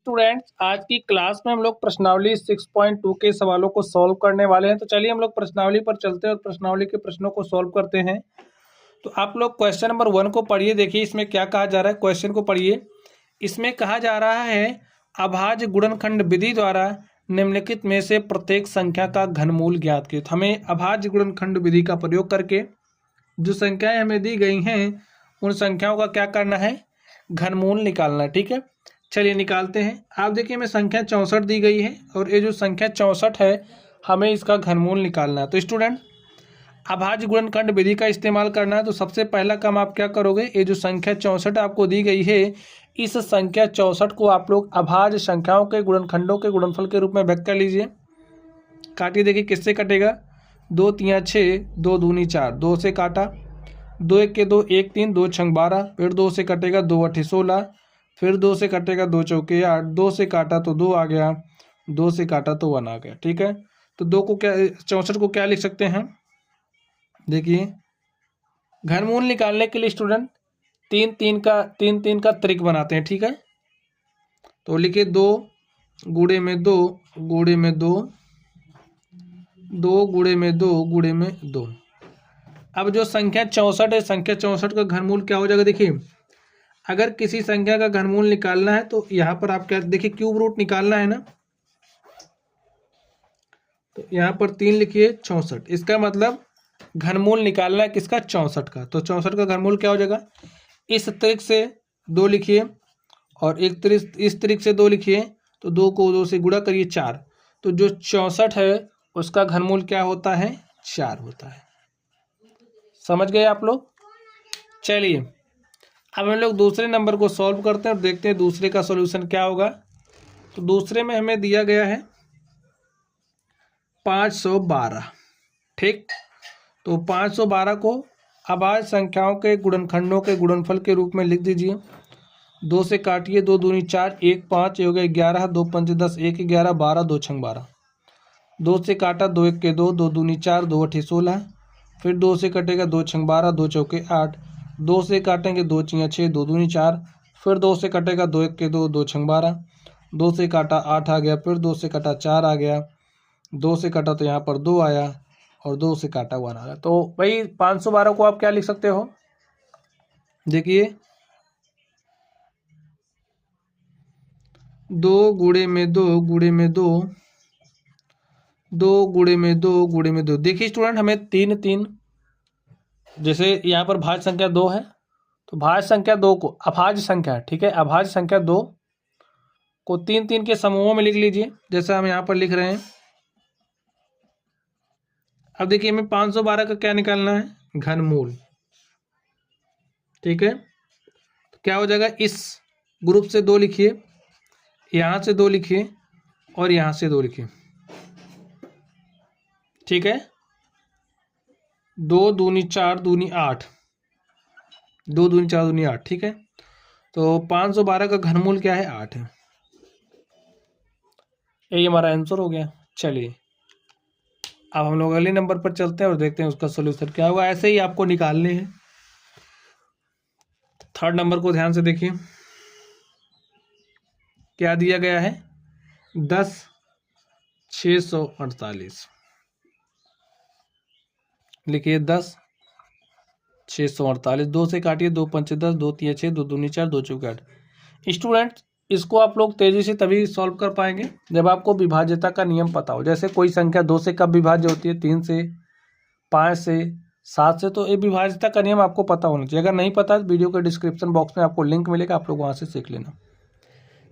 Students, आज की class में हम लोग प्रश्नावली 6.2 के सवालों को सॉल्व करने वाले हैं। तो चलिए हम लोग प्रश्नावली पर चलते हैं और प्रश्नावली के प्रश्नों को सॉल्व करते हैं। तो आप लोग क्वेश्चन नंबर 1 को पढ़िए। देखिए इसमें क्या कहा जा रहा है, क्वेश्चन को पढ़िए। इसमें कहा जा रहा है अभाज्य गुणनखंड विधि द्वारा निम्नलिखित में से प्रत्येक संख्या का घनमूल ज्ञात कीजिए। तो हमें अभाज्य गुणनखंड विधि का प्रयोग करके जो संख्याएं हमें दी गई हैं उन संख्याओं का क्या करना है, घनमूल निकालना है। ठीक है, चलिए निकालते हैं। आप देखिए हमें संख्या 64 दी गई है और ये जो संख्या 64 है हमें इसका घनमूल निकालना है। तो स्टूडेंट, अभाज्य गुणनखंड विधि का इस्तेमाल करना है। तो सबसे पहला काम आप क्या करोगे, ये जो संख्या 64 आपको दी गई है इस संख्या 64 को आप लोग अभाज्य संख्याओं के गुणनखंडों के गुणनफल के रूप में व्यक्त कर लीजिए। काटिए, देखिए किससे कटेगा, 2 तिया 6, 2 दूनी 4, 2 से काटा, 2 1 के 2, 1 3, 2 छंग 12, फिर 2 से कटेगा, 2 8 16, फिर 2 से कटेगा, 2 चौके 8, 2 से काटा तो 2 आ गया, 2 से काटा तो 1 आ गया। ठीक है, तो 2 को क्या 64 को क्या लिख सकते हैं, देखिए घनमूल निकालने के लिए स्टूडेंट 3 का त्रिक बनाते हैं। ठीक है, तो लिखिए 2 गुणे में 2 गुणे में 2, 2 गुणे में 2 गुणे में 2। अब जो संख्या 64 है, संख्या 64 का घनमूल क्या हो जाएगा, देखिए अगर किसी संख्या का घनमूल निकालना है तो यहाँ पर आप क्या देखिए, क्यूब रूट निकालना है ना, तो यहाँ पर 3 लिखिए 64, इसका मतलब घनमूल निकालना है किसका, 64 का। तो 64 का घनमूल क्या हो जाएगा, इस त्रिक से 2 लिखिए और एक त्रिक इस त्रिक से 2 लिखिए, तो 2 को 2 से गुणा करिए 4, तो जो 64 है उसका घनमूल क्या होता है, 4 होता है। समझ गए आप लोग। चलिए अब हम लोग दूसरे नंबर को सॉल्व करते हैं और देखते हैं दूसरे का सॉल्यूशन क्या होगा। तो दूसरे में हमें दिया गया है 512। ठीक, तो 512 को अभाज्य संख्याओं के गुणनखंडों के गुणनफल के रूप में लिख दीजिए। 2 से काटिए, 2 दूनी 4, 1 5, हो गया 11, 2 पंच 10, 1 11, 12, 2 छंग 12, 2 से काटा, 2 1 के 2, 2 दूनी 4, 2 8 16, फिर 2 से कटेगा, 2 छंग 12, 2 चौके 8, 2 से काटेंगे, 2 चियाँ 6, 2 दूनी 4, फिर 2 से कटेगा, 2 1 के 2, 2 छंग 12, 2 से काटा 8 आ गया, फिर 2 से काटा 4 आ गया, 2 से काटा तो यहाँ पर 2 आया और 2 से काटा 1 आ गया। तो भाई 512 को आप क्या लिख सकते हो, देखिए 2 गुणे में 2 गुणे में 2, 2 गुणे में 2 गुणे में 2। देखिए स्टूडेंट, हमें 3 3, जैसे यहाँ पर भाज्य संख्या 2 है तो भाज्य संख्या 2 को अभाज्य संख्या, ठीक है, अभाज्य संख्या 2 को 3 3 के समूहों में लिख लीजिए, जैसा हम यहाँ पर लिख रहे हैं। अब देखिए हमें 512 का क्या निकालना है, घनमूल। ठीक है, तो क्या हो जाएगा, इस ग्रुप से 2 लिखिए, यहाँ से 2 लिखिए और यहाँ से 2 लिखिए। ठीक है, 2 दूनी 4 दूनी 8, 2 दूनी 4 दूनी 8। ठीक है, तो 512 का घनमूल क्या है, 8 है। यही हमारा आंसर हो गया। चलिए अब हम लोग अगले नंबर पर चलते हैं और देखते हैं उसका सोल्यूशन क्या होगा। ऐसे ही आपको निकालने हैं। थर्ड नंबर को ध्यान से देखिए, क्या दिया गया है, 10 648। लिखिए 10 648, 2 से काटिए, 2 पंच 10, 2 तिया 6, 2 दूनी 4, 2 चौके 8। स्टूडेंट, इसको आप लोग तेजी से तभी सॉल्व कर पाएंगे जब आपको विभाज्यता का नियम पता हो। जैसे कोई संख्या 2 से कब विभाज्य होती है, 3 से, 5 से, 7 से, तो ये विभाज्यता का नियम आपको पता होना चाहिए। अगर नहीं पता, वीडियो के डिस्क्रिप्शन बॉक्स में आपको लिंक मिलेगा, आप लोग वहाँ से सीख लेना।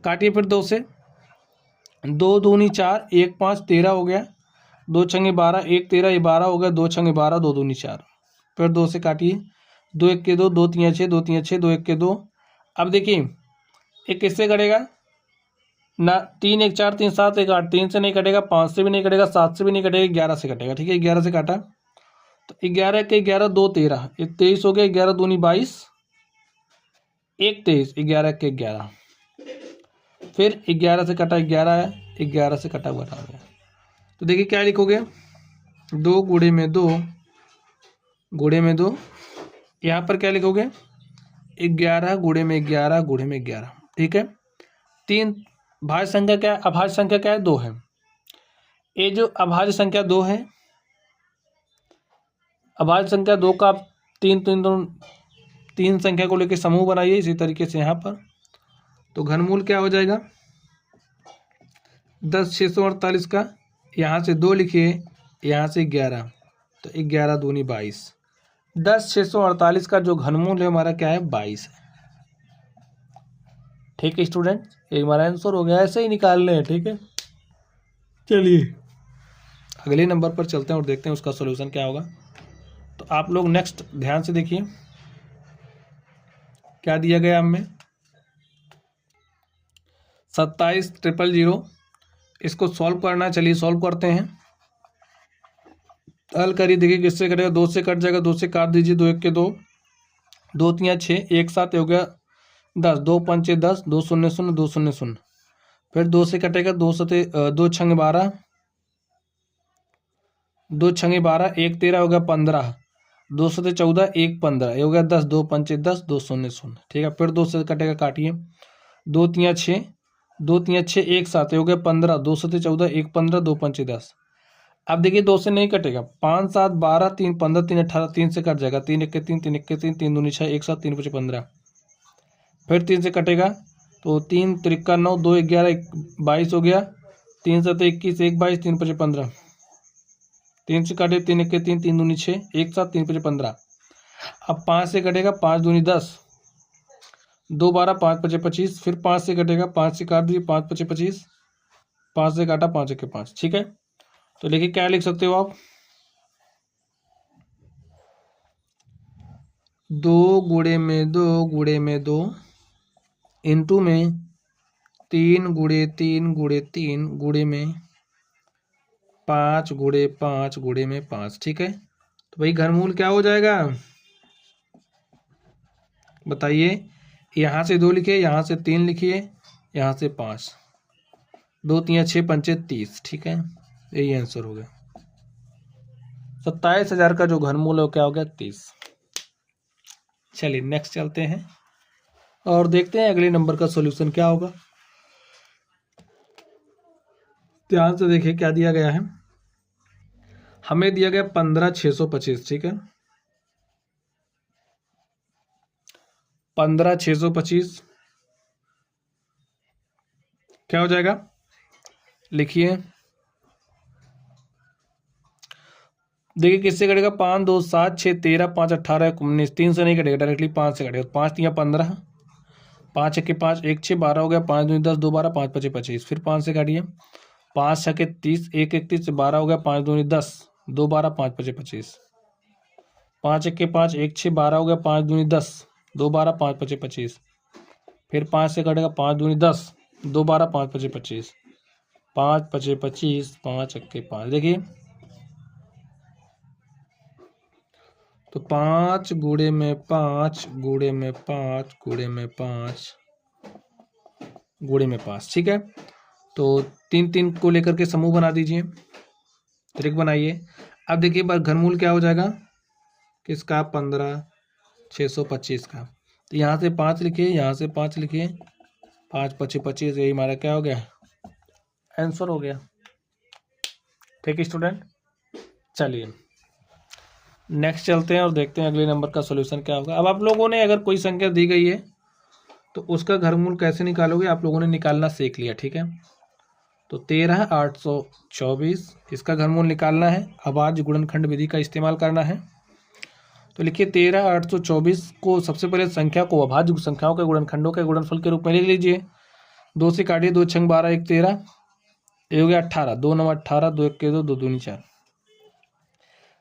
काटिए फिर 2 से, 2 दूनी 4, 1 5 13 हो गया, 2 छंगे 12, 1 13, ये 12 हो गया, 2 छंगे 12, 2 दूनी 4, फिर 2 से काटिए, 2 1 के 2, 2 तिया 6, 2 तिया 6, 2 1 के 2। अब देखिए एक किससे कटेगा ना, 3 1 4 3 7 1 8, 3 से नहीं कटेगा, 5 से भी नहीं कटेगा, 7 से भी नहीं कटेगा, 11 से कटेगा। ठीक है, 11 से काटा तो 11 के 11, 2 13, ये 23 हो गया, 11 दूनी 22, 1 23, 11 के 11, फिर 11 से कटा 11 है, 11 से कटा 12 आ गया। तो देखिए क्या लिखोगे, 2 गुणे में 2 गुणे में 2, यहाँ पर क्या लिखोगे, 11 गुणे में 11 गुणे में 11। ठीक है, 3 भाज्य संख्या क्या है, अभाज्य संख्या क्या है, 2 है। ये जो अभाज्य संख्या 2 है, अभाज्य संख्या 2 का आप तीन संख्या को लेकर समूह बनाइए इसी तरीके से यहाँ पर। तो घनमूल क्या हो जाएगा, 10/648 का यहाँ से 2 लिखिए, यहाँ से 11, तो 11 दूनी 22। 10/648 का जो घनमूल है हमारा क्या है, 22 है। ठीक है स्टूडेंट, ये हमारा आंसर हो गया। ऐसे ही निकालने हैं, ठीक है। चलिए अगले नंबर पर चलते हैं और देखते हैं उसका सॉल्यूशन क्या होगा। तो आप लोग नेक्स्ट ध्यान से देखिए क्या दिया गया हमें, 27,000। इसको सॉल्व करना है, चलिए सॉल्व करते हैं। हल करिए, देखिए किससे कटेगा, 2 से कट जाएगा, 2 से काट दीजिए, 2 1 के 2, 2 3 6, एक साथ हो गया 10, 2 5 10, 2 0 0 2 0 0। फिर 2 से कटेगा, 2 6 12, 2 6 12, 1 13 हो गया 15, 2 7 14, 1 15, ये हो गया 10, 2 5 10, 2 0 0। ठीक है, फिर 2 से कटेगा, काटिए, 2 3 6, 2 3 6, एक साथ हो गया 15, 2 7 14, 1 15, 2 5 10। अब देखिए 2 से नहीं कटेगा, 5 7 12, 3 15, 3 18, 3 से कट जाएगा, 3 1 3, 3 1 3, 3 दूनी 6, एक साथ 3 5 15। फिर 3 से कटेगा, तो 3 3 9, 2 11, 22 हो गया, 3 7 21, 1 22, 3 5 15। 3 से काटे, 3 1 3, 3 दूनी 6, एक साथ 3 5 15। अब 5 से कटेगा, 5 दूनी 10, 2 12, 5 5 25। फिर 5 से कटेगा, 5 से काट दिए, 5 5 25, 5 से काटा, 5 1 5। ठीक है, तो देखिए क्या लिख सकते हो आप, 2 गुणे में 2 गुणे में 2 इंटू में 3 गुणे 3 गुणे 3 गुणे में 5 गुणे 5 गुणे में 5। ठीक है, तो भाई घनमूल क्या हो जाएगा बताइए। यहाँ से 2 लिखिए, यहाँ से 3 लिखिए, यहाँ से 5, 2 3 6 5 30। ठीक है, यही आंसर हो गया। 27,000 का जो घनमूल है वो क्या हो गया, 30। चलिए नेक्स्ट चलते हैं और देखते हैं अगले नंबर का सॉल्यूशन क्या होगा। ध्यान से देखिए क्या दिया गया है, हमें दिया गया 15,625। ठीक है, 15,625 क्या हो जाएगा, लिखिए। देखिए किससे कटेगा, 5 2 7 6 13, 5 18 19, 3 से नहीं कटेगा, डायरेक्टली 5 से कटेगा। 5 3 15, 5 1 5, 1 6 12 हो गया, 5 2 10, 2 12, 5 5 25। फिर 5 से काटिए, 5 6 30, 1 31, 12 हो गया, 5 2 10, 2 12, 5 5 25। 5 1 5, 1 6 12 हो गया, 5 2 10, 2 12, 5 5 25। फिर 5 से कटेगा, 5 2 10, 2 12, 5 5 25, 5 5 25, 5 1 5। देखिए तो 5 गुणे में 5 गुणे में 5 गुणे में 5 गुणे में 5। ठीक है, तो 3 3 को लेकर के समूह बना दीजिए, त्रिक बनाइए। अब देखिए घनमूल क्या हो जाएगा किसका, 15,625 का। तो यहाँ से 5 लिखिए, यहाँ से 5 लिखिए, 5 5 25, यही हमारा क्या हो गया, आंसर हो गया। ठीक है स्टूडेंट, चलिए नेक्स्ट चलते हैं और देखते हैं अगले नंबर का सॉल्यूशन क्या होगा। अब आप लोगों ने अगर कोई संख्या दी गई है तो उसका घनमूल कैसे निकालोगे, आप लोगों ने निकालना सीख लिया। ठीक है, तो 13,824 इसका घनमूल निकालना है, अभाज्य गुणनखंड विधि का इस्तेमाल करना है। तो लिखिए 13,824 को सबसे पहले संख्या को अभाज्य संख्याओं के गुणनखंडों के गुणनफल के रूप में लिख लीजिए। 2 से काटिए, 2 6 12, 1 13, ये हो गया 18, 2 9 18, 2 1 2, 2 दूनी 4,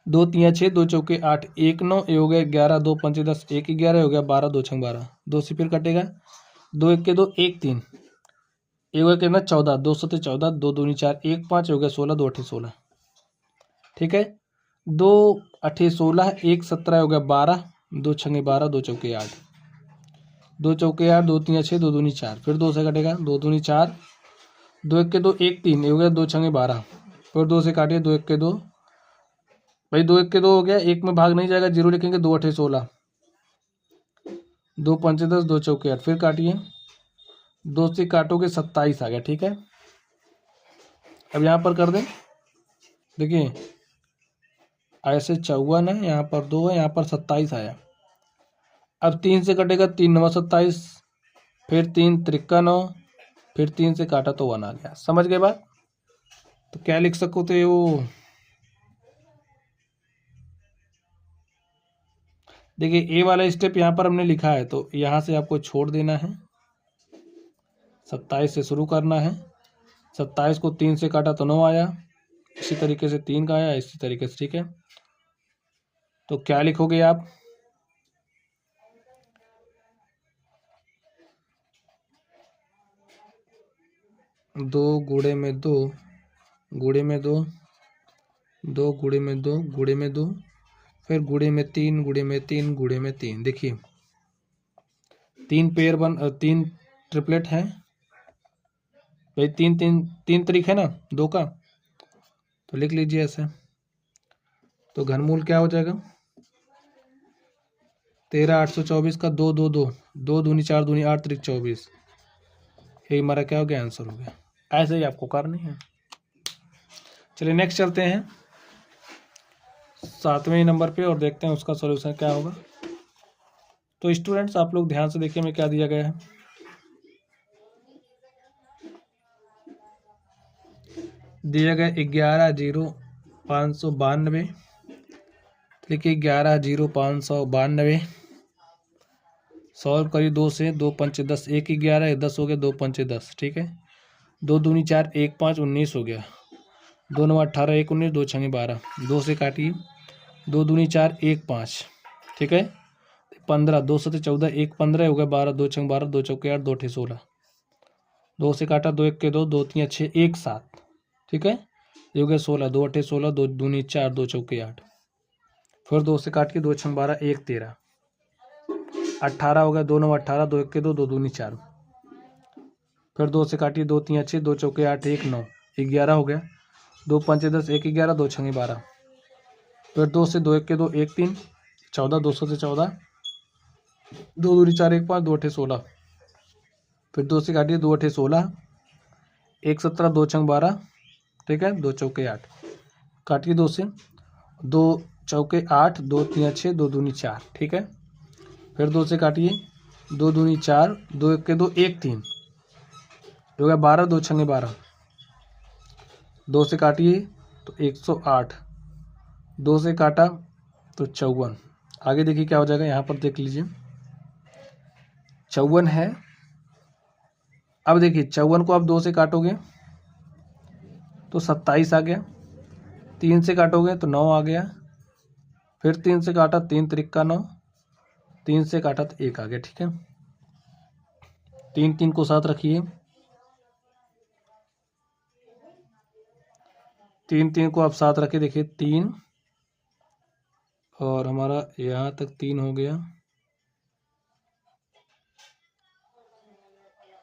2 3 6, 2 चौके 8, 1 9, ये हो गया 11, 2 5 10, 1 11, हो गया 12, 2 6 12, 2 से फिर कटेगा, 2 1 2, 1 3, ये हो गया कितना 14, 2 7 14, 2 दूनी 4, 1 5, हो गया 16, 2 8 16। ठीक है, 2 8 16, 1 17, हो गया 12, 2 6 12, 2 चौके 8, 2 चौके 8, 2 3 6, 2 दूनी 4, फिर 2 से कटेगा, 2 दूनी 4, 2 1 2, 1 3, ये हो गया 2 6 12, फिर 2 से काटिए, 2 1 2, भाई 2 1 2 हो गया, एक में भाग नहीं जाएगा, 0 लिखेंगे, 2 8 16, 2 5 10, 2 चौके 8, फिर काटिए, 2 से काटोगे 27 आ गया, ठीक है। अब यहाँ पर कर दें, देखिए ऐसे 54 है, यहाँ पर 2 है, यहाँ पर 27 आया। अब 3 से कटेगा 3 9 27, फिर 3 3 9, फिर 3 से काटा तो 1 आ गया। समझ गए बात? तो क्या लिख सकते हो? देखिए ए वाला स्टेप यहाँ पर हमने लिखा है, तो यहाँ से आपको छोड़ देना है, 27 से शुरू करना है। 27 को 3 से काटा तो 9 आया, इसी तरीके से 3 का आया, इसी तरीके से, ठीक है। तो क्या लिखोगे आप? दो गुणे में दो, गुणे में दो, 2 गुणे में 2, गुणे में 2, फिर गुणे में 3, गुणे में 3, गुणे में 3। देखिए 3 पेयर 3 ट्रिपलेट है भाई, 3 तरीक है ना 2 का, तो लिख लीजिए ऐसे। तो घनमूल क्या हो जाएगा? 13 824 का 2 2 2, 2 दूनी 4 दूनी 8 त्रिक 24, यही हमारा क्या हो गया? आंसर हो गया। ऐसे ही आपको करनी है। चलिए नेक्स्ट चलते हैं 7वें नंबर पे और देखते हैं उसका सॉल्यूशन क्या होगा। तो स्टूडेंट्स आप लोग ध्यान से देखिए, में क्या दिया गया है। दिया गया 11,0592, लिखिए 11,0592। सॉल्व करिए 2 से, 2 पंचे 10, 1 11, 10 हो गया, 2 पंचे 10, ठीक है। 2 दूनी 4, 1 5 19 हो गया, 2 9 18, 1 19, 2 छंगे 12, 2 से काटिए, 2 दूनी 4, 1 5, ठीक है। 15, 2 7 14, 1 15 हो गया, 12, 2 छंग 12, 2 चौके 8, 2 अठे 16, 2 से काटा, 2 1 के 2, 2 3 6, 1 7, ठीक है। ये हो गया 16, 2 अठे 16, 2 दूनी 4, 2 चौके 8, फिर 2 से काट के 2 छंग 12, 1 13, 18 हो गया, 2 9 18, 2 1 के 2, 2 दूनी 4, फिर 2 से काटिए, 2 3 6, 2 चौके 8, 1 9, 11 हो गया, 2 पंचे 10, 1 11, 2 छंगे 12, फिर 2 से 2 1 के 2, 1 3, 14, 200 से 14, 2 दूनी 4, 1 5, 2 अठे 16, फिर 2 से काटिए, 2 अठे 16, 1 17, 2 छंग 12, ठीक है, 2 चौके 8, काटिए 2 से, 2 चौके 8, 2 3 6, 2 दूनी 4, ठीक है। फिर 2 से काटिए, 2 दूनी 4, 2 1 के 2, 1 3, हो गया 12, 2 छंगे 12, 2 से काटिए तो 108, 2 से काटा तो 54। आगे देखिए क्या हो जाएगा, यहाँ पर देख लीजिए 54 है। अब देखिए 54 को आप 2 से काटोगे तो 27 आ गया, 3 से काटोगे तो 9 आ गया, फिर 3 से काटा, 3 त्रिक 9, 3 से काटा तो 1 आ गया, ठीक है। 3 3 को साथ रखिए, 3 3 को आप साथ रखे, देखिए 3 और हमारा यहाँ तक 3 हो गया,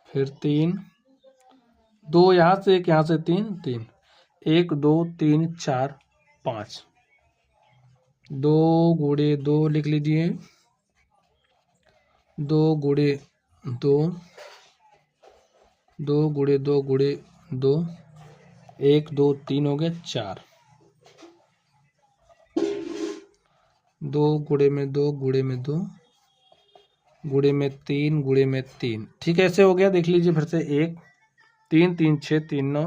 फिर 3 2 यहाँ से 1 यहाँ से 3 3, 1 2 3 4 5, 2 गुणे 2 लिख लीजिए, 2 गुणे 2, 2 गुणे 2 गुणे 2, 1 2 3 हो गया 4, 2 गुणे में 2 गुणे में 2 गुणे में 3 गुणे में 3, ठीक है। ऐसे हो गया, देख लीजिए फिर से 1 3 3 6 3 9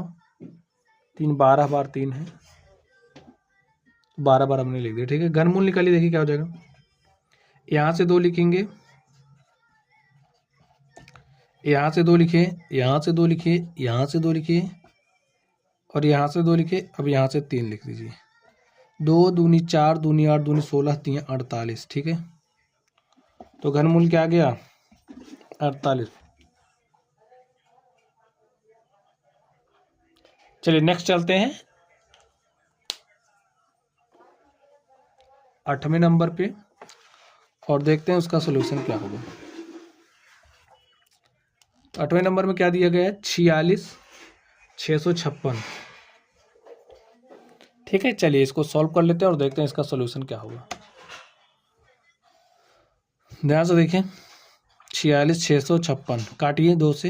3 12 बार 3 है, 12 बार हमने लिख दिया, ठीक है। घनमूल निकालिए, देखिए क्या हो जाएगा। यहाँ से 2 लिखेंगे, यहाँ से 2 लिखे, यहाँ से 2 लिखे, यहाँ से 2 लिखे और यहाँ से 2 लिखे। अब यहाँ से 3 लिख दीजिए, 2 दूनी 4 दूनी 8 दूनी 16 3 48, ठीक है। तो घनमूल क्या आ गया? 48। चलिए नेक्स्ट चलते हैं 8वें नंबर पे और देखते हैं उसका सॉल्यूशन क्या होगा। 8वें नंबर में क्या दिया गया है? 46 656, ठीक है। चलिए इसको सॉल्व कर लेते हैं और देखते हैं इसका सॉल्यूशन क्या होगा। ध्यान से देखें, 46 656 काटिए 2 से,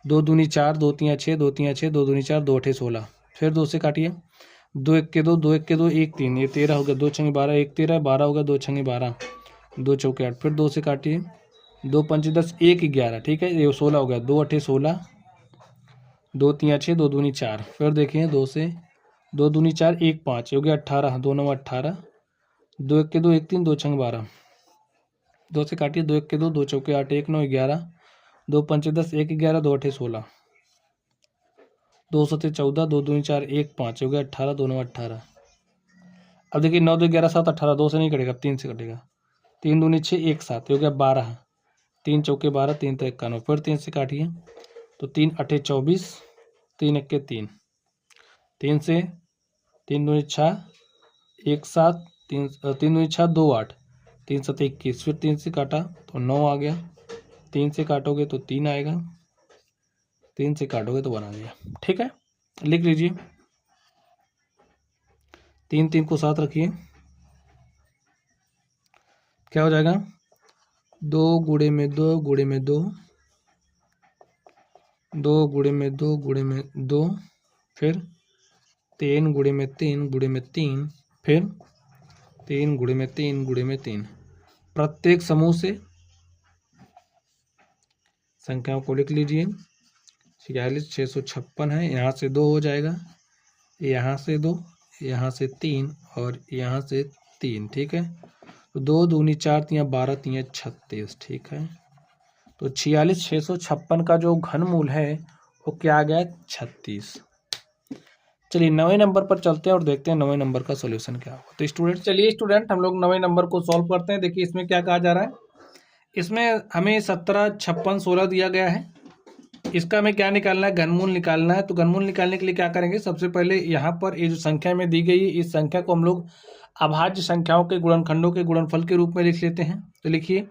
2 दूनी 4, 2 तियाँ 6, 2 तियाँ 6, 2 दूनी 4, 2 अठे 16। फिर 2 से काटिए, 2 एक के 2, 2 एक के 2, 1 3, ये 13 हो गया, 2 छंगे 12, 1 13, 12 हो गया, 2 छंगे 12, 2 चौके 8। फिर 2 से काटिए, 2 पंचे 10, 1 11, ठीक है, ये 16 हो गया, 2 अठे 16, 2 तियाँ 6, 2 दूनी 4। फिर देखिए 2 से, 2 दूनी 4, 1 5, हो गया 18, 2 9 18, 2 एक के 2, 1 3, 2 छंगे 12, 2 से काटिए, 2 एक के 2, 2 चौके 8, 1 9 11, 2 पंचे 10, 1 11, 2 अठे 16, 2 सते 14, 2 दूनी 4, 1 5, हो गया 18, 2 9 18। अब देखिए 9 2 11 7 18, 2 से नहीं कटेगा, 3 से कटेगा, 3 दूनी 6, 1 7, हो गया 12, 3 चौके 12, 3 तो 91। फिर 3 से काटिए, तो 3 अठे 24, 3 एक के 3, 3 से 3 दूनी 6, 1 7, 3 दूनी 6, 2 8, 3 सते 21। फिर 3 से काटा तो 9 आ गया, 3 से काटोगे तो 3 आएगा, 3 से काटोगे तो 1 आ गया, ठीक है। लिख लीजिए, 3 3 को साथ रखिए, क्या हो जाएगा, 2 गुणे में 2 गुणे में 2, 2 गुणे में 2 गुणे में 2, फिर 3 गुणे में 3 गुणे में 3, फिर 3 गुणे में 3 गुणे में 3। प्रत्येक समूह से संख्याओं को लिख लीजिए। 46 656 है, यहाँ से 2 हो जाएगा, यहाँ से 2, यहाँ से 3 और यहाँ से 3, ठीक है। तो 2 दूनी 4 तियाँ 12 तियाँ 36, ठीक है। तो 46 656 का जो घनमूल है वो क्या आ गया, 36। चलिए 9वें नंबर पर चलते हैं और देखते हैं 9वें नंबर का सॉल्यूशन क्या होगा। तो स्टूडेंट हम लोग 9वें नंबर को सॉल्व करते हैं। देखिए इसमें क्या कहा जा रहा है, इसमें हमें 17 56 16 दिया गया है। इसका हमें क्या निकालना है, घनमूल निकालना है। तो घनमूल निकालने के लिए क्या करेंगे, सबसे पहले यहाँ पर ये जो संख्या में दी गई है, इस संख्या को हम लोग अभाज्य संख्याओं के गुणनखंडों के गुणनफल के रूप में लिख लेते हैं। तो लिखिए,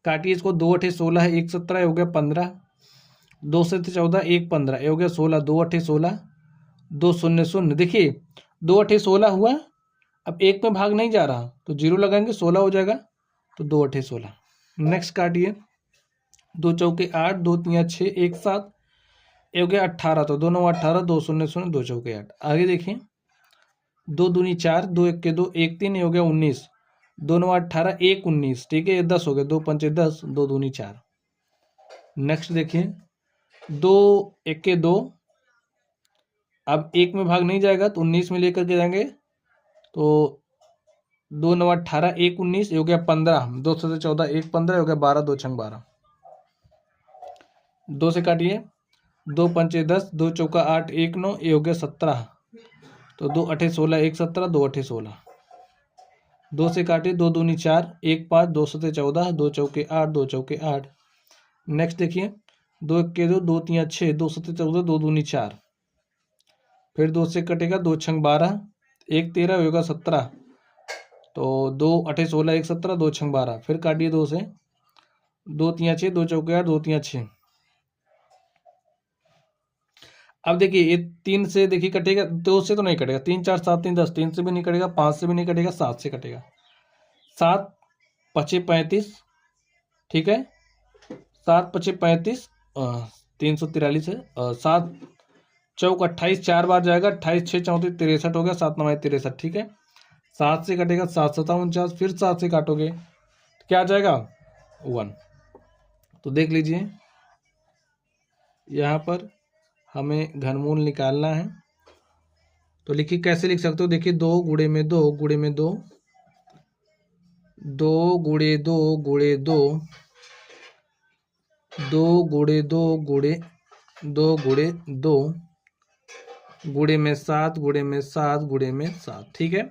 काटिए इसको, 2 अठे 16 है, 1 17 हो गया 15, 2 से 14, 1 15, ये हो गया 16, 2 अठे 16, 2 0 0। देखिए 2 अठे 16 हुआ, अब 1 में भाग नहीं जा रहा तो 0 लगाएंगे, 16 हो जाएगा, तो 2 अठे 16। नेक्स्ट काटिए, 2 चौके 8, 2 तियाँ 6, 1 7, ये हो गया 18, तो 2 9 18, 2 0 0, 2 चौके 8। आगे देखिए, 2 दूनी 4, 2 एक के 2, 1 3, ये हो गया 19, 2 9 18, 1 19, ठीक है, ये 10 हो गया, 2 पंचे 10, 2 दूनी 4। नेक्स्ट देखिए, 2 एक के 2, अब 1 में भाग नहीं जाएगा तो 19 में लेकर के जाएंगे, तो 2 9 18, 1 19, ये हो गया 15, 2 से 14, 1 15, हो गया 12, 2 छंग 12। 2 से काटिए, 2 पंचे 10, 2 चौका 8, 1 9, ये हो गया 17, तो 2 अठे 16, 1 17, 2 अठे 16। 2 से काटिए, 2 दूनी 4, 1 5, 2 सते 14, 2 चौके 8, 2 चौके 8। नेक्स्ट देखिए, 2 एक के 2, 2 तियाँ 6, 2 सते 14, 2 दूनी 4, फिर 2 से कटेगा, 2 छंग 12, 1 13, होगा 17, तो 2 अठे 16, 1 17, 2 छंग 12। फिर काटिए 2 से, 2 तियाँ 6, 2 चौके 8, 2 तियाँ 6। अब देखिए ये 3 से देखिए कटेगा, 2 से तो नहीं कटेगा, 3 4 7 3 10, 3 से भी नहीं कटेगा, 5 से भी नहीं कटेगा, 7 से कटेगा, 7 पचे 35, ठीक है, 7 पचे 35, 343 है, 7 चौक 28, 4 बार जाएगा, 28 6 34 63 हो गया, 7 9 63, ठीक है। 7 से कटेगा, 7 7 49, फिर 7 से काटोगे तो क्या आ जाएगा, 1। तो देख लीजिए यहाँ पर हमें घनमूल निकालना है, तो लिखिए, कैसे लिख सकते हो, देखिए 2 गुणे में 2 गुणे में 2, 2 गुणे 2 गुणे 2, 2 गुणे 2 गुणे 2 गुणे 2, गुणे में 7 गुणे में 7 गुणे में 7, ठीक है।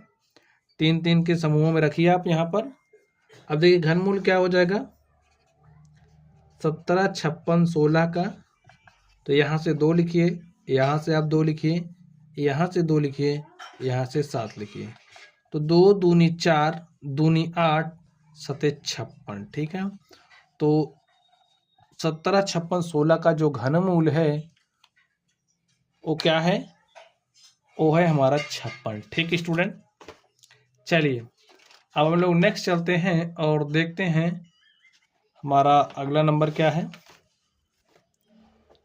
3 3 के समूहों में रखिए आप यहाँ पर। अब देखिए घनमूल क्या हो जाएगा, 17 56 16 का, तो यहाँ से 2 लिखिए, यहाँ से आप 2 लिखिए, यहाँ से 2 लिखिए, यहाँ से 7 लिखिए, तो 2 दूनी 4, दूनी 8, सते 56, ठीक है। तो 17 56 16 का जो घनमूल है वो क्या है, वो है हमारा 56, ठीक है स्टूडेंट। चलिए अब हम लोग नेक्स्ट चलते हैं और देखते हैं हमारा अगला नंबर क्या है।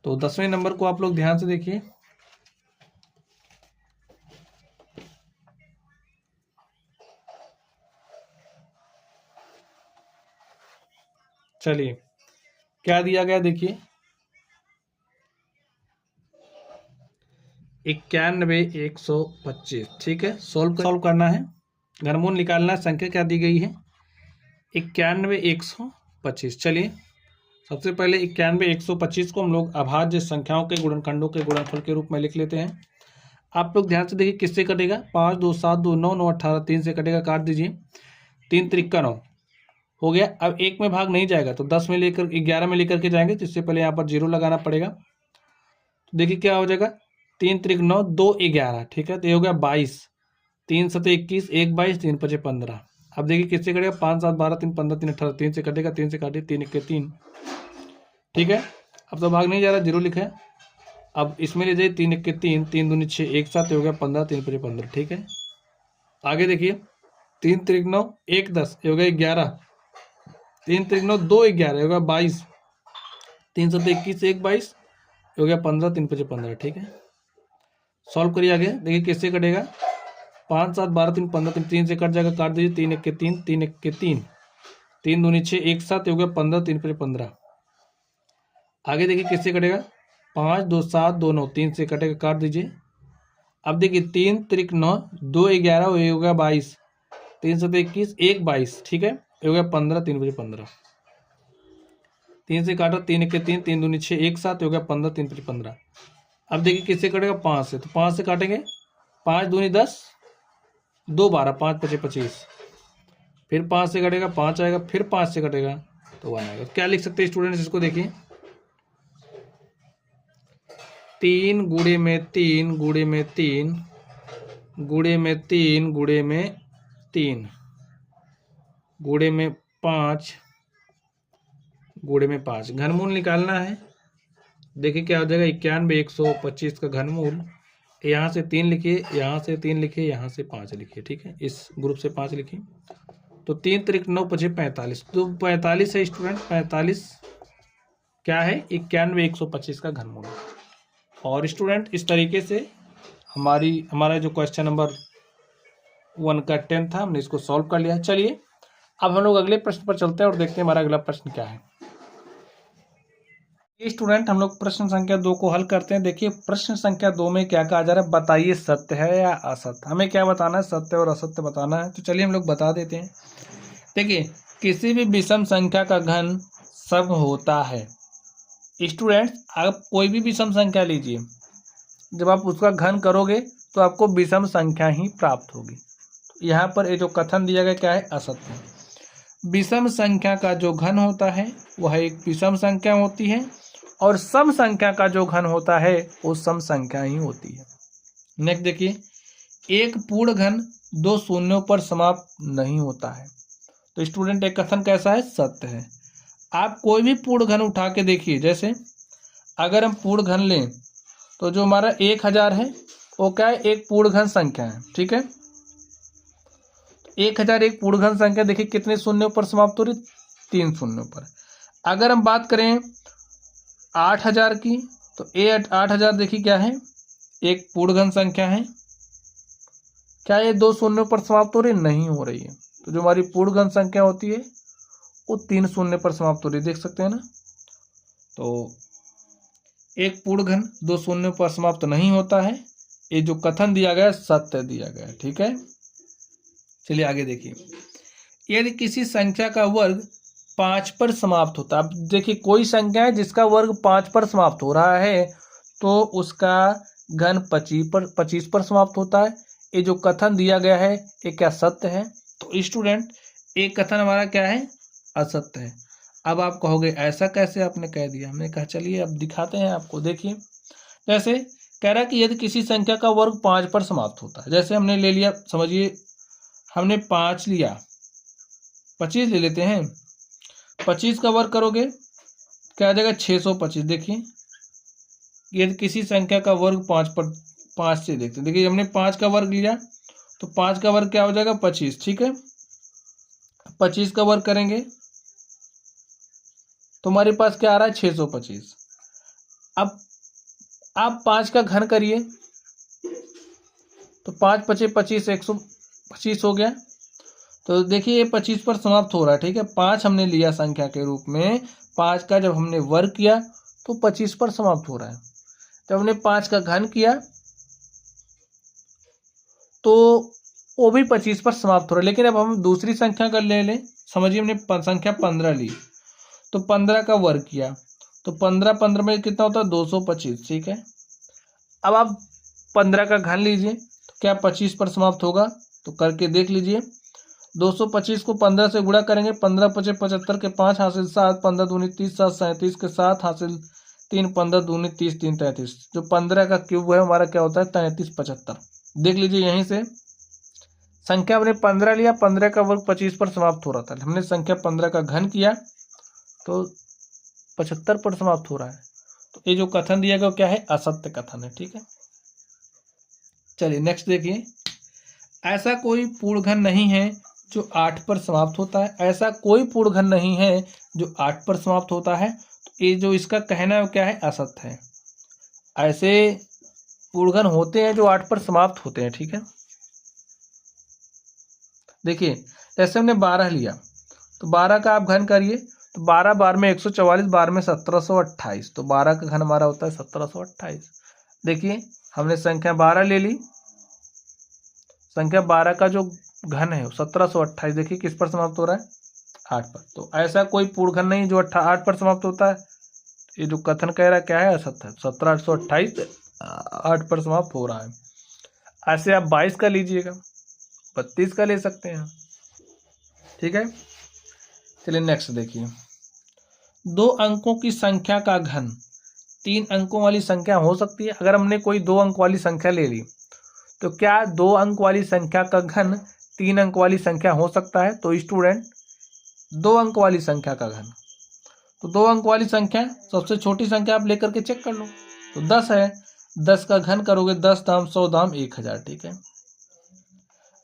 तो 10वें नंबर को आप लोग ध्यान से देखिए। चलिए क्या दिया गया देखिए, 91,125। ठीक है, सॉल्व करना है, घनमूल निकालना है। संख्या क्या दी गई है, 91,125। चलिए सबसे पहले 91,125 को हम लोग अभाज्य संख्याओं के गुणनखंडों के गुणनफल के रूप में लिख लेते हैं। आप लोग ध्यान से देखिए किससे कटेगा, 5 2 7 2 9 9 18, 3 से कटेगा, काट दीजिए। 3 त्रिका 9 हो गया। अब 1 में भाग नहीं जाएगा तो 10 में लेकर 11 में लेकर के जाएंगे, तो इससे पहले यहाँ पर 0 लगाना पड़ेगा। तो देखिए क्या हो जाएगा, 3 त्रिक 9 2 11। ठीक है, तो ये हो गया 22। 3 7 21, 1 22, 3 5 15। अब देखिए किससे कटेगा, 5 7 12 3 15 3 18, 3 से कटेगा, 3 से काटिए, 3 1 3। ठीक है, अब तो भाग नहीं जा रहा, 0 लिखा है। अब इसमें ले जाइए, 3 1 3, 3 दूनी 6, एक साथ हो गया 15, 3 5 15। ठीक है, आगे देखिए, 3 त्रिक 9 1 10, ये हो गया 11। 3 त्रिक 9 2 11, हो गया 22। 3 7 21, 1 22, हो गया 15, 3 5 15। ठीक है, सॉल्व करिए। आगे देखिए किससे कटेगा, 5 7 12 3 15, 3 से कट जाएगा, काट दीजिए। 3 1 3, 3 1 3, 3 दूनी 6, एक साथ हो गया 15, 3 5 15। आगे देखिए किससे कटेगा, 5 2 7 2 9, 3 से कटेगा, काट दीजिए। अब देखिए 3 त्रिक 9 2 11, हो गया 22। 3 7 21, 1 22। ठीक है, हो गया 15, 3 5 15। 3 से काटा, 3 1 3, 3 दूनी 6, एक साथ हो गया 15, 3 5 15। अब देखिए किससे कटेगा, 5 से, तो 5 से काटेंगे, 5 दूनी 10, 2 12, 5 5 25। फिर 5 से कटेगा, 5 आएगा, फिर 5 से कटेगा तो 1 आएगा। क्या लिख सकते हैं स्टूडेंट्स, इसको देखिए, 3 गुणे में 3 गुणे में 3 गुणे में 3 गुणे में 3 गुणे में 5 गुणे में 5। घनमूल निकालना है। देखिए क्या हो जाएगा, 91,125 का घनमूल, यहाँ से 3 लिखिए, यहाँ से 3 लिखिए, यहाँ से 5 लिखिए। ठीक है, इस ग्रुप से 5 लिखिए। तो 3 त्रिक 9 5 45, तो 45 है स्टूडेंट, 45 क्या है, 91,125 का घनमूल। और स्टूडेंट इस तरीके से हमारा जो क्वेश्चन नंबर 1 का 10 था, हमने इसको सॉल्व कर लिया। चलिए अब हम लोग अगले प्रश्न पर चलते हैं और देखते हैं हमारा अगला प्रश्न क्या है। स्टूडेंट हम लोग प्रश्न संख्या 2 को हल करते हैं। देखिए प्रश्न संख्या 2 में क्या कहा जा रहा है, बताइए सत्य है या असत्य। हमें क्या बताना है, सत्य और असत्य बताना है। तो चलिए हम लोग बता देते हैं। देखिए किसी भी विषम संख्या का घन सम होता है। स्टूडेंट्स आप कोई भी विषम संख्या लीजिए, जब आप उसका घन करोगे तो आपको विषम संख्या ही प्राप्त होगी। यहाँ पर ये जो कथन दिया गया क्या है, असत्य। विषम संख्या का जो घन होता है वह एक विषम संख्या होती है, और सम संख्या का जो घन होता है वो सम संख्या ही होती है। नेक्स्ट देखिए, एक पूर्ण घन 2 शून्यों पर समाप्त नहीं होता है। तो स्टूडेंट एक कथन कैसा है, सत्य है। आप कोई भी पूर्ण घन उठा के देखिए, जैसे अगर हम पूर्ण घन लें तो जो हमारा 1000 है वो क्या है, एक पूर्ण घन संख्या है। ठीक है, 1000 एक पूर्ण घन संख्या, देखिए कितने शून्यों पर समाप्त हो रही, 3 शून्यों पर। अगर हम बात करें 8000 की, तो 8000 देखिए क्या है, एक पूर्ण घन संख्या है। क्या ये 2 शून्यों पर समाप्त हो रही, नहीं हो रही है। तो जो हमारी पूर्ण घन संख्या होती है वो 3 शून्य पर समाप्त हो रही है, देख सकते हैं ना। तो एक पूर्ण घन 2 शून्यों पर समाप्त नहीं होता है। ये जो कथन दिया गया सत्य दिया गया। ठीक है, चलिए आगे देखिए, यदि किसी संख्या का वर्ग 5 पर समाप्त होता है। अब देखिए कोई संख्या है जिसका वर्ग 5 पर समाप्त हो रहा है तो उसका घन 25 पर समाप्त होता है। ये जो कथन दिया गया है ये क्या सत्य है? तो स्टूडेंट एक कथन हमारा क्या है, असत्य है। अब आप कहोगे ऐसा कैसे आपने कह दिया। हमने कहा चलिए अब दिखाते हैं आपको। देखिए जैसे कह रहा है कि यदि किसी संख्या का वर्ग 5 पर समाप्त होता है, जैसे हमने ले लिया, समझिए हमने 5 लिया, 25 ले लेते हैं। 25 का वर्ग करोगे क्या आ जाएगा, 625। देखिए यदि किसी संख्या का वर्ग 5 से देखते हैं, देखिए हमने 5 का वर्ग लिया तो 5 का वर्ग क्या हो जाएगा, 25। ठीक है, 25 का वर्ग करेंगे तो हमारे पास क्या आ रहा है, 625। अब आप 5 का घन करिए तो 5 पचे 25, 125 हो गया। तो देखिए ये 25 पर समाप्त हो रहा है, ठीक है। 5 हमने लिया संख्या के रूप में, 5 का जब हमने वर्ग किया तो 25 पर समाप्त हो रहा है। जब हमने 5 का घन किया तो वो भी 25 पर समाप्त हो रहा है। लेकिन अब हम दूसरी संख्या का ले लें, समझिए हमने संख्या 15 ली तो 15 का वर्ग किया तो 15 में कितना होता है 225, ठीक है। अब आप 15 का घन लीजिए तो क्या 25 पर समाप्त होगा, तो करके देख लीजिए। 225 को 15 से गुणा करेंगे, 15 पचे 75 के 5 हासिल 7, 15 दूनी 30, 7 37 के 7 हासिल 3, 15 दूनी 30, 3 33। जो 15 का क्यूब है हमारा क्या होता है 33 75। देख लीजिए यहीं से संख्या हमने 15 लिया, 15 का वर्ग 25 पर समाप्त हो रहा था। हमने संख्या 15 का घन किया तो 75 पर समाप्त हो रहा है। तो ये जो कथन दिया गया क्या है, असत्य कथन है, ठीक है। चलिए नेक्स्ट देखिए, ऐसा कोई पूर्ण घन नहीं है जो 8 पर समाप्त होता है। ऐसा कोई पूर्ण घन नहीं है जो 8 पर समाप्त होता है। तो ये जो इसका कहना है वो क्या है, असत्य है। ऐसे पूर्ण घन होते हैं जो 8 पर समाप्त होते हैं, ठीक है। देखिए जैसे हमने 12 लिया तो 12 का आप घन करिए तो 12 बार में 144, बार में 1728। तो 12 का घन हमारा होता है 1728। देखिए हमने संख्या 12 ले ली, संख्या 12 का जो घन है 1728, देखिए किस पर समाप्त हो रहा है, 8 पर। तो ऐसा कोई पूर्ण घन नहीं जो 8 पर समाप्त होता है। ये जो कथन कह रहा है क्या है, असत्य है। 1728 8 पर समाप्त हो रहा है। ऐसे आप 22 का लीजिएगा, 32 का ले सकते हैं, ठीक है। चलिए नेक्स्ट देखिए, 2 अंकों की संख्या का घन 3 अंकों वाली संख्या हो सकती है। अगर हमने कोई 2 अंक वाली संख्या ले ली तो क्या 2 अंक वाली संख्या का घन 3 अंक वाली संख्या हो सकता है। तो स्टूडेंट 2 अंक वाली संख्या का घन, तो 2 अंक वाली संख्या सबसे छोटी संख्या आप लेकर के चेक कर लो तो 10 है। 10 का घन करोगे 10 दाम 100 दाम 1000, ठीक है।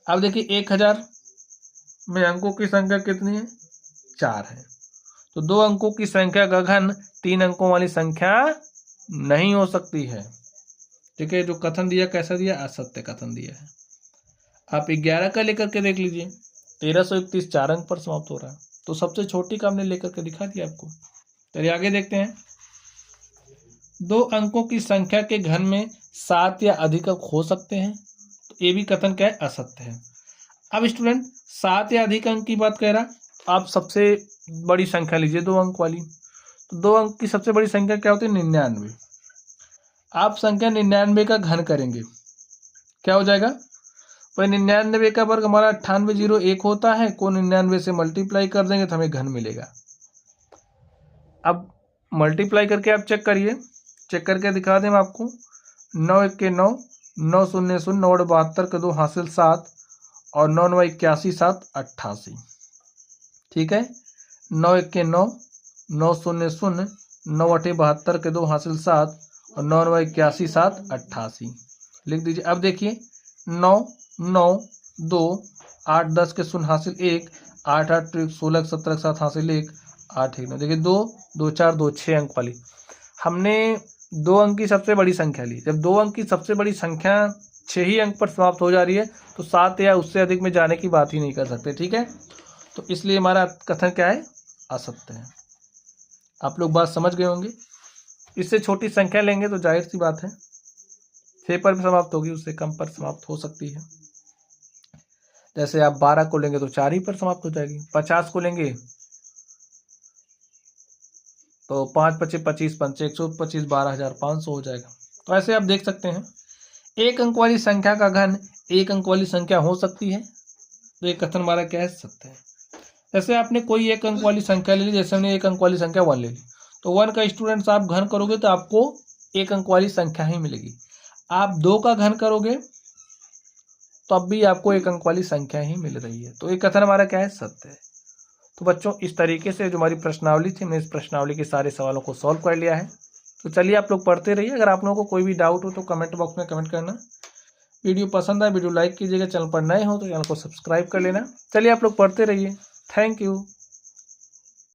अब देखिए 1000 में अंकों की संख्या कितनी है, 4 है। तो 2 अंकों की संख्या का घन 3 अंकों वाली संख्या नहीं हो सकती है, ठीक है। जो कथन दिया कैसा दिया, असत्य कथन दिया है। आप 11 का लेकर के देख लीजिए, 1331 4 अंक पर समाप्त हो रहा है। तो सबसे छोटी का हमने लेकर के दिखा दिया आपको। चलिए आगे देखते हैं, 2 अंकों की संख्या के घन में 7 या अधिक अंक हो सकते हैं। तो ये भी कथन क्या है, असत्य है। अब स्टूडेंट 7 या अधिक अंक की बात कह रहा, आप सबसे बड़ी संख्या लीजिए 2 अंक वाली। तो 2 अंक की सबसे बड़ी संख्या क्या होती है, 99। आप संख्या 99 का घन करेंगे, क्या हो जाएगा, भाई 99 का वर्ग हमारा 9801 होता है, को 99 से मल्टीप्लाई कर देंगे तो हमें घन मिलेगा। अब मल्टीप्लाई करके आप चेक करिए, चेक करके दिखा दें आपको। 9 1 के 9, 9 0 0, 9 72 के 2 हासिल 7 और 9 9 81 7 88, ठीक है। 9 1 के 9, 9 0 0, 9 8 72 के 2 हासिल 7 और 9 9 81 7 88 लिख दीजिए। अब देखिए 9 9 2 8 10 के 0 हासिल 1, 8 8 16 17 7 हासिल 1, 8 1 9। देखिए 2 2 4 2 6 अंक वाली हमने 2 अंक की सबसे बड़ी संख्या ली। जब 2 अंक की सबसे बड़ी संख्या 6 ही अंक पर समाप्त हो जा रही है तो 7 या उससे अधिक में जाने की बात ही नहीं कर सकते, ठीक है। तो इसलिए हमारा कथन क्या है, असत्य है। आप लोग बात समझ गए होंगे। इससे छोटी संख्या लेंगे तो जाहिर सी बात है 6 पर समाप्त होगी, उससे कम पर समाप्त हो सकती है। जैसे आप 12 को लेंगे तो 4 ही पर समाप्त हो जाएगी। 50 को लेंगे तो 5 पचे 25 पंचे 125 12,500 हो जाएगा। तो ऐसे आप देख सकते हैं 1 अंक वाली संख्या का घन 1 अंक वाली संख्या हो सकती है। तो ये कथन हमारा क्या है, सत्य है। जैसे आपने कोई 1 अंक वाली संख्या ले ली, जैसे हमने 1 अंक वाली संख्या 1 ले ली, तो 1 का स्टूडेंट्स आप घन करोगे तो आपको 1 अंक वाली संख्या ही मिलेगी। आप 2 का घन करोगे तब भी आपको 1 अंक वाली संख्या ही मिल रही है। तो ये कथन हमारा क्या है, सत्य है। तो बच्चों इस तरीके से जो हमारी प्रश्नावली थी, हमने इस प्रश्नावली के सारे सवालों को सॉल्व कर लिया है। तो चलिए आप लोग पढ़ते रहिए। अगर आप लोगों को कोई भी डाउट हो तो कमेंट बॉक्स में कमेंट करना। वीडियो पसंद आए वीडियो लाइक कीजिएगा, चैनल पर नए हो तो चैनल को सब्सक्राइब कर लेना। चलिए आप लोग पढ़ते रहिए। Thank you.